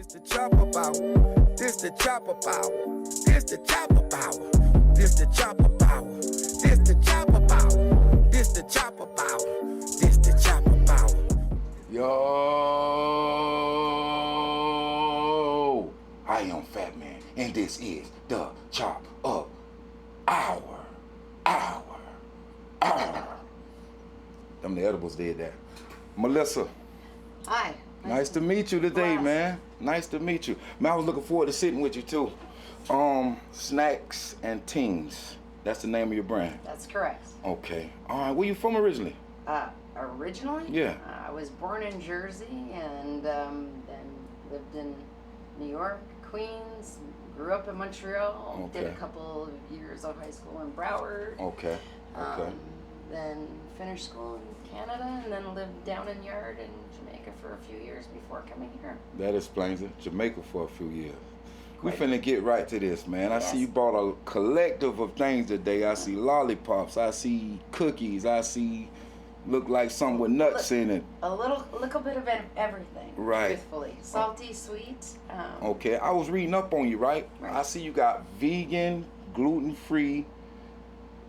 This the chopper power. This the chopper power. This the chopper power. This the chopper power. This the chopper power. This the chopper power. This the chopper power. Yo, I am Fat Man, and this is the Chop Up Hour. Them the edibles did that. Melissa. Hi. Nice to meet you today, Bless. man. Nice to meet you. Man, I was looking forward to sitting with you too. Snacks and Tings. That's the name of your brand. That's correct. Okay. All right. Where you from originally? Originally? Yeah. I was born in Jersey and then lived in New York, Queens, grew up in Montreal, Okay. did a couple of years of high school in Broward. Okay. Okay. Then finished school in Canada and then lived down in Yard in Jamaica for a few years before coming here. That explains it. Jamaica for a few years. We Quite. finna get right to this, man. I Yes. see you brought a collective of things today. I see lollipops. I see cookies. I see look like something with nuts in it. A little bit of everything. Right. Truthfully, salty, sweet. Okay, I was reading up on you, right? Right. I see you got vegan, gluten-free.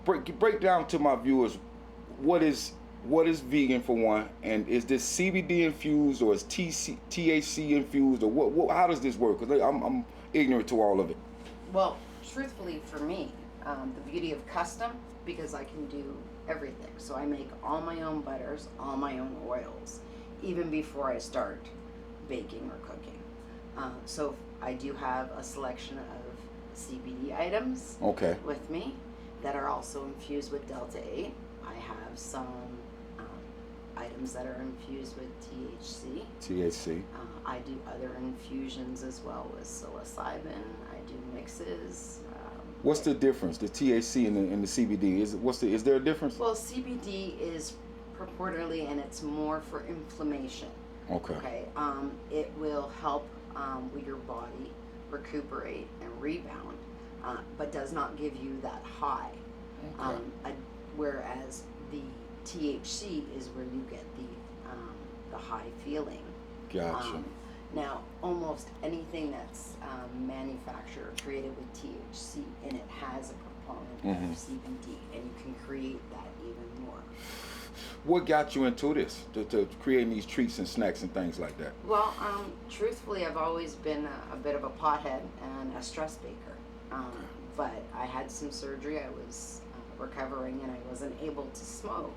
Break down to my viewers what is vegan for one, and is this CBD infused or is THC infused or what? How does this work? Because I'm ignorant to all of it. Well, truthfully, for me, the beauty of custom, because I can do everything. So I make all my own butters, all my own oils, even before I start baking or cooking. So I do have a selection of CBD items Okay. with me that are also infused with Delta 8. I have some items that are infused with THC. THC. I do other infusions as well with psilocybin. I do mixes. What's the difference? The THC and the CBD is there a difference? Well, CBD is purportedly, and it's more for inflammation. Okay. Okay. It will help with your body recuperate and rebound, but does not give you that high. Okay. Whereas the THC is where you get the high feeling. Gotcha. Now, almost anything that's manufactured or created with THC in it has a component of CBD, and you can create that even more. What got you into this, to creating these treats and snacks and things like that? Well, truthfully, I've always been a bit of a pothead and a stress baker. But I had some surgery. I was recovering, and I wasn't able to smoke.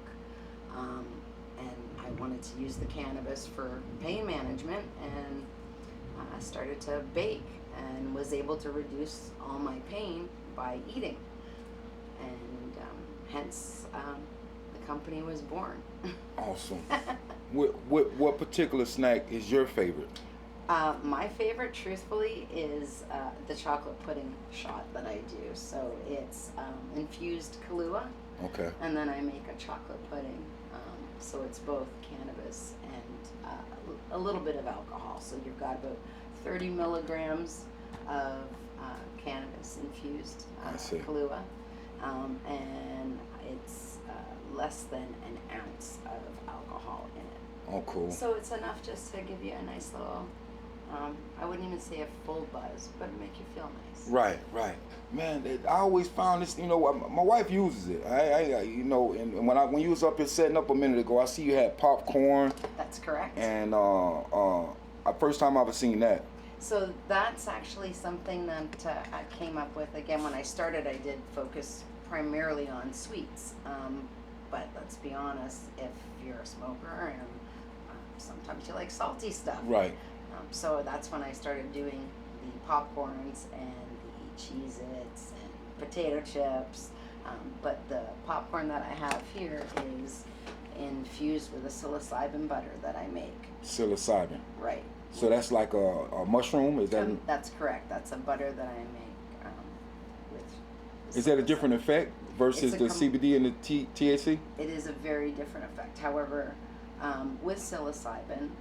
And I wanted to use the cannabis for pain management, and I started to bake and was able to reduce all my pain by eating. And hence, the company was born. Awesome. What particular snack is your favorite? My favorite, truthfully, is the chocolate pudding shot that I do. So it's infused Kahlua, Okay. and then I make a chocolate pudding. So it's both cannabis and a little bit of alcohol. So you've got about 30 milligrams of cannabis infused I see. Kahlua, and it's less than an ounce of alcohol in it. Oh, cool. So it's enough just to give you a nice little, I wouldn't even say a full buzz, but make you feel nice. Right. Man, I always found this, my wife uses it. And when you was up here setting up a minute ago, I see you had popcorn. That's correct. And first time I ever seen that. So that's actually something that I came up with. Again, when I started, I did focus primarily on sweets. But let's be honest, if you're a smoker and sometimes you like salty stuff. Right. So that's when I started doing the popcorns and the Cheez-Its and potato chips. But the popcorn that I have here is infused with a psilocybin butter that I make. Psilocybin. Right. So that's like a mushroom? Is that? That's correct. That's a butter that I make with. Is that a different effect versus the CBD and the THC? It is a very different effect. However, with psilocybin,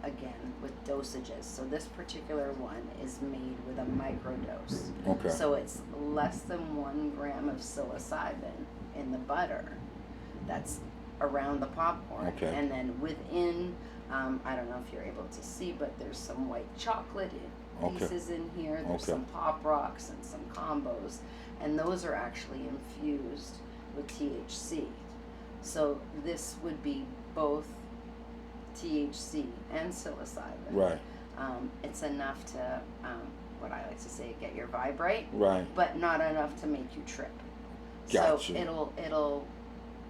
again, with dosages. So this particular one is made with a microdose. Okay. So it's less than 1 gram of psilocybin in the butter that's around the popcorn. Okay. And then within I don't know if you're able to see, but there's some white chocolate Okay. pieces in here. There's Okay. some pop rocks and some combos, and those are actually infused with THC. So this would be both THC and psilocybin. Right. It's enough to, what I like to say, get your vibe right, Right. but not enough to make you trip. Gotcha. So it'll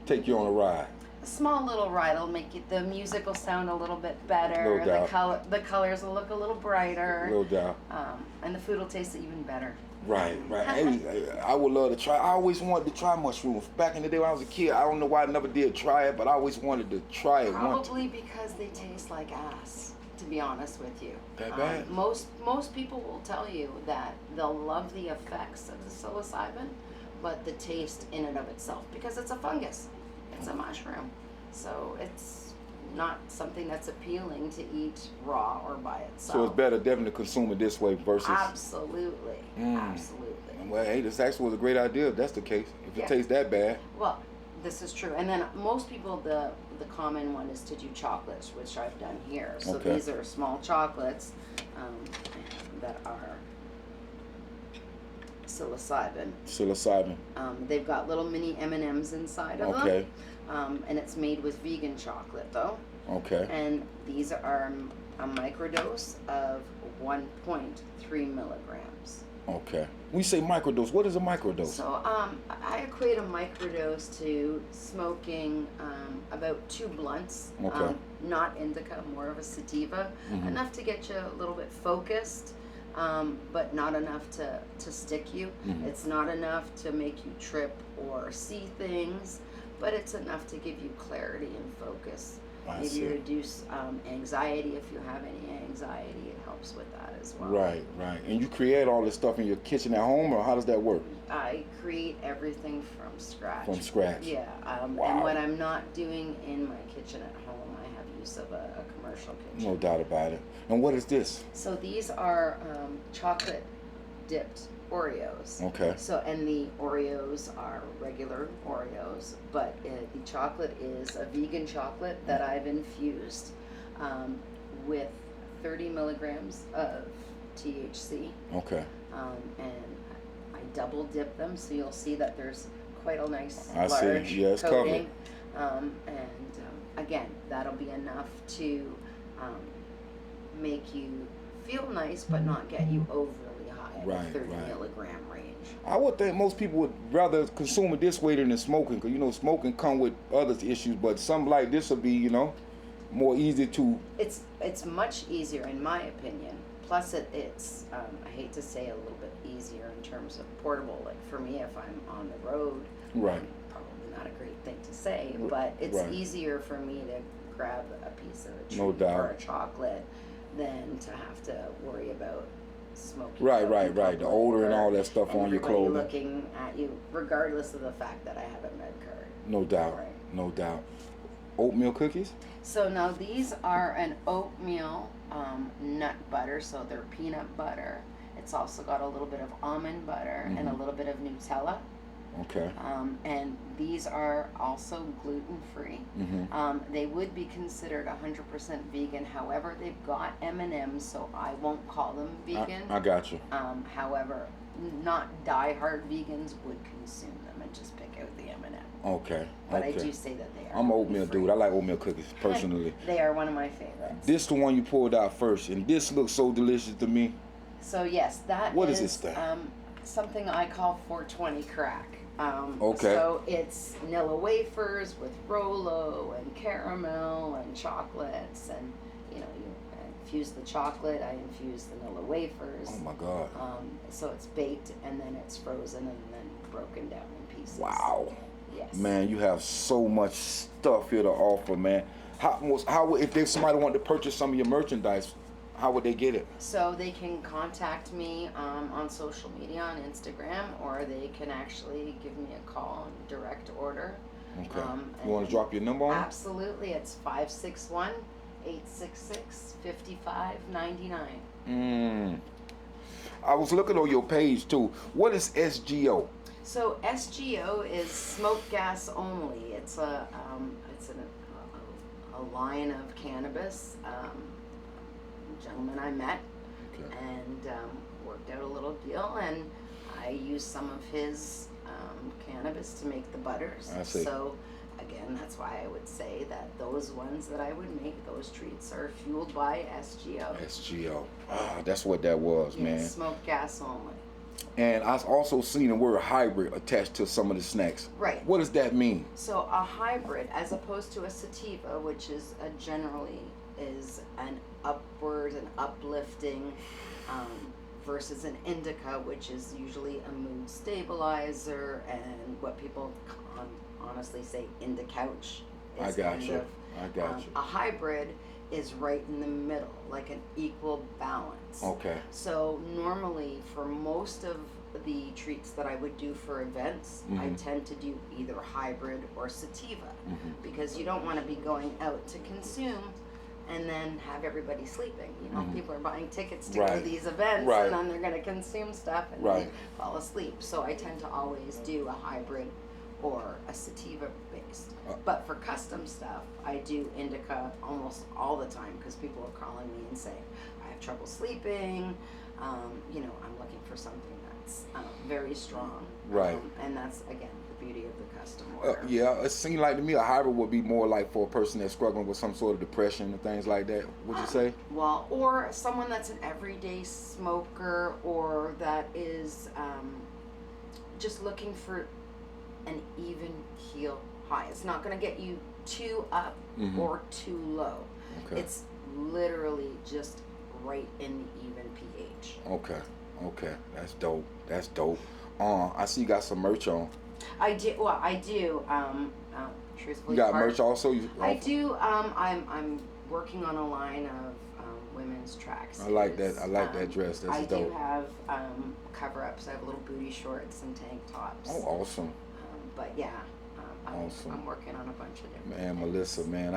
Take you on a ride. a small little ride. It'll make the music will sound a little bit better. No doubt. The colors will look a little brighter. No doubt. And the food will taste even better. Right, right. Hey, I would love to try. I always wanted to try mushrooms. Back in the day when I was a kid, I don't know why I never did try it, but I always wanted to try it. Probably because they taste like ass, to be honest with you. That bad? Most people will tell you that they'll love the effects of the psilocybin, but the taste in and of itself, because it's a fungus, it's a mushroom, so it's not something that's appealing to eat raw or by itself. So it's better definitely to consume it this way versus. Absolutely, absolutely. Well, hey, this actually was a great idea if that's the case. If it tastes that bad. Well, this is true. And then most people, the common one is to do chocolates, which I've done here. So Okay. these are small chocolates that are psilocybin. Psilocybin. They've got little mini M&Ms inside of Okay. them. And it's made with vegan chocolate, though. Okay. And these are a microdose of 1.3 milligrams. Okay. When you say microdose, what is a microdose? So I equate a microdose to smoking about 2 blunts, Okay. not indica, more of a sativa, enough to get you a little bit focused, but not enough to stick you. It's not enough to make you trip or see things, but it's enough to give you clarity and focus. I Maybe see. reduce anxiety if you have any anxiety. It helps with that as well. Right, right. And you create all this stuff in your kitchen at home, or how does that work? I create everything from scratch. From scratch. Yeah. Wow. And what I'm not doing in my kitchen at home, I have use of a commercial kitchen. No doubt about it. And what is this? So these are chocolate dipped Oreos. Okay. So, and the Oreos are regular Oreos, but the chocolate is a vegan chocolate that I've infused with 30 milligrams of THC. Okay. And I double dip them, so you'll see that there's quite a nice I see. large Yeah, it's coating. Again, that'll be enough to make you feel nice, but not get you overly high at Right, the 30 right. milligram range. I would think most people would rather consume it this way than smoking, because, you know, smoking come with other issues, but something like this will be, you know, more easy to. It's much easier in my opinion. Plus it's I hate to say a little bit easier in terms of portable. Like for me, if I'm on the road, Right. probably not a great thing to say, but it's Right. easier for me to grab a piece of a treat No doubt. or a chocolate than to have to worry about smoking. Right, out right, in right. The public odor and or- all that stuff and on your everybody clothing. looking at you, regardless of the fact that I have a med card. No doubt. Right. No doubt. Oatmeal cookies? So now these are an oatmeal nut butter, so they're peanut butter. It's also got a little bit of almond butter and a little bit of Nutella. Okay. And these are also gluten-free. They would be considered 100% vegan. However, they've got M&Ms, so I won't call them vegan. I got you. However, not die-hard vegans would consume them and just pick out the M&M. Okay. But okay. I do say that they are. I'm an oatmeal gluten-free. dude. I like oatmeal cookies personally. They are one of my favorites. This the one you pulled out first, and this looks so delicious to me. So yes, that What is this thing? Something I call 420 crack. Okay. So it's Nilla wafers with Rolo and caramel and chocolates, and you know you infuse the chocolate. I infuse the Nilla wafers. Oh my God. So it's baked and then it's frozen and then broken down in pieces. Wow. Yes. Man, you have so much stuff here to offer, man. How if somebody wanted to purchase some of your merchandise, how would they get it? So they can contact me on social media, on Instagram, or they can actually give me a call and direct order. Okay. You want to drop your number on it? Absolutely. It's 561-866-5599. I was looking on your page too. What is SGO? So SGO is smoke gas only. It's a a line of cannabis. Gentleman I met Okay. and worked out a little deal, and I used some of his cannabis to make the butters. I see. So again, that's why I would say that those ones that I would make, those treats are fueled by SGO. SGO. Ah, that's what that was, Yes, man. smoked gas only. And I've also seen the word hybrid attached to some of the snacks. Right. What does that mean? So a hybrid, as opposed to a sativa, which is generally is an upward and uplifting, versus an indica, which is usually a mood stabilizer and what people honestly say indicouch. I is got kind you. of, I got you. A hybrid is right in the middle, like an equal balance. Okay. So normally for most of the treats that I would do for events, I Mhm. tend to do either hybrid or sativa, Mhm. because you don't want to be going out to consume and then have everybody sleeping. You know, Mhm. people are buying tickets to go to Right. these events, Right. and then they're going to consume stuff and Right. they fall asleep. So I tend to always do a hybrid or a sativa based. But for custom stuff, I do indica almost all the time, because people are calling me and saying, I have trouble sleeping, you know, I'm looking for something that's very strong. Right. And that's, again, the beauty of the custom order. Yeah, it seemed like to me a hybrid would be more like for a person that's struggling with some sort of depression and things like that. Would you say? Well, or someone that's an everyday smoker, or that is just looking for an even keel high. It's not going to get you too up Mhm. or too low. Okay. It's literally just right in the even pH. Okay. Okay. That's dope. That's dope. I see you got some merch on. I do. Well, I do. Truthfully, You got part- merch also? I do. I'm working on a line of women's tracks. I like that. I like that dress. That's I dope. do have cover-ups. I have little booty shorts and tank tops. Oh, awesome. But yeah, Awesome. I'm working on a bunch of different Man, things. Melissa, man,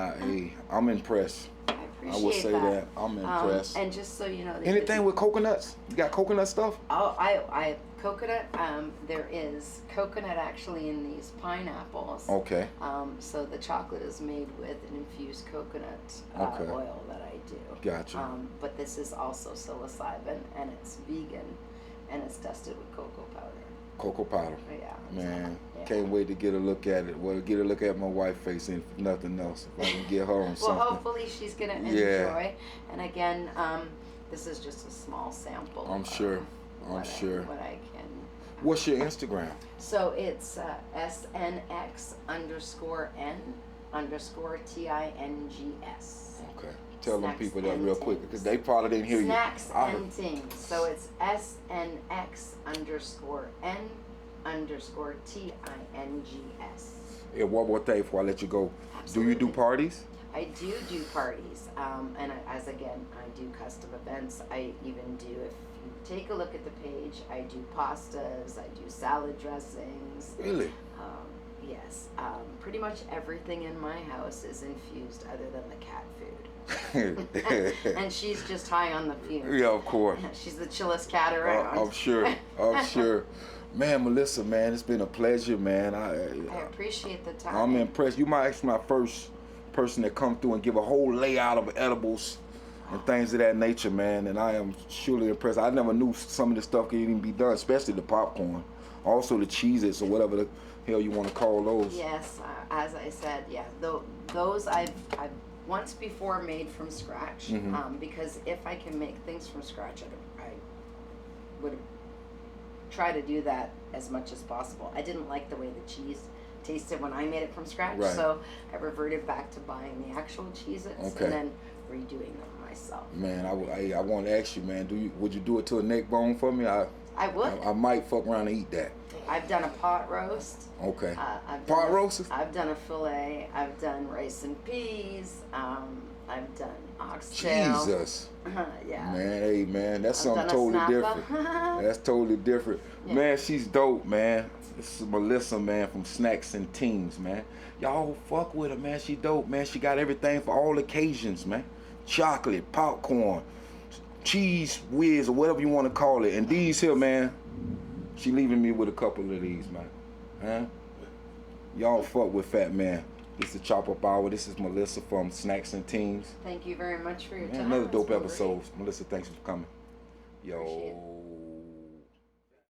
I'm impressed. I I appreciate would say that. I'm impressed. And just so you know, Anything with coconuts? You got coconut stuff? Oh, I coconut. There is coconut actually in these pineapples. Okay. So the chocolate is made with an infused coconut Okay. oil that I do. Gotcha. But this is also psilocybin, and it's vegan, and it's dusted with cocoa powder. Cocoa powder. Yeah. Man, yeah. can't wait to get a look at it. Well, get a look at my wife's face, and if nothing else, if I can get her on Well, something. hopefully she's gonna enjoy. Yeah. And again, this is just a small sample. I'm sure. I'm sure. What I can. What's your Instagram? So it's SNX_N_TINGS. Okay. Tell them Snacks people that and real quick, Tings. because they probably didn't hear Snacks you. I and Tings. So it's SNX_N_TINGS. Yeah, one more thing before I let you go. Do you do Absolutely. parties? I do parties, and I do custom events. I even do, if you take a look at the page, I do pastas, I do salad dressings. Really? Yes, pretty much everything in my house is infused other than the cat food. And she's just high on the fumes. Yeah, of course. She's the chillest cat around. I'm sure. I'm sure. Man, Melissa, man, it's been a pleasure, man. I appreciate the time. I'm impressed. You might actually my first person to come through and give a whole layout of edibles and things of that nature, man. And I am surely impressed. I never knew some of this stuff could even be done, especially the popcorn. Also the Cheez-Its or whatever the hell you want to call those. Yes, as I said, yeah, those I've once before made from scratch, Mhm. because if I can make things from scratch, I would try to do that as much as possible. I didn't like the way the cheese tasted when I made it from scratch, Right. so I reverted back to buying the actual Cheez-Its Okay. and then redoing them myself. Man, I want to ask you, man, would you do it to a neck bone for me? I would. I might fuck around and eat that. I've done a pot roast. Okay. I've Pot done roast? I've done a fillet. I've done rice and peas. I've done oxtail. Jesus. Yeah. Man, hey, man, that's I've something done a totally snapper. different. That's totally different. Yeah. Man, she's dope, man. This is Melissa, man, from Snacks and Tings, man. Y'all fuck with her, man. She dope, man. She got everything for all occasions, man. Chocolate, popcorn, cheese whiz, or whatever you want to call it. And these here, man, she leaving me with a couple of these, man. Huh? Y'all fuck with Fat Man. This is Chop Up Hour. This is Melissa from Snacks and Tings. Thank you very much for your Man, time. another It's dope been episode. great. Melissa, thanks for coming. Appreciate it. Yo.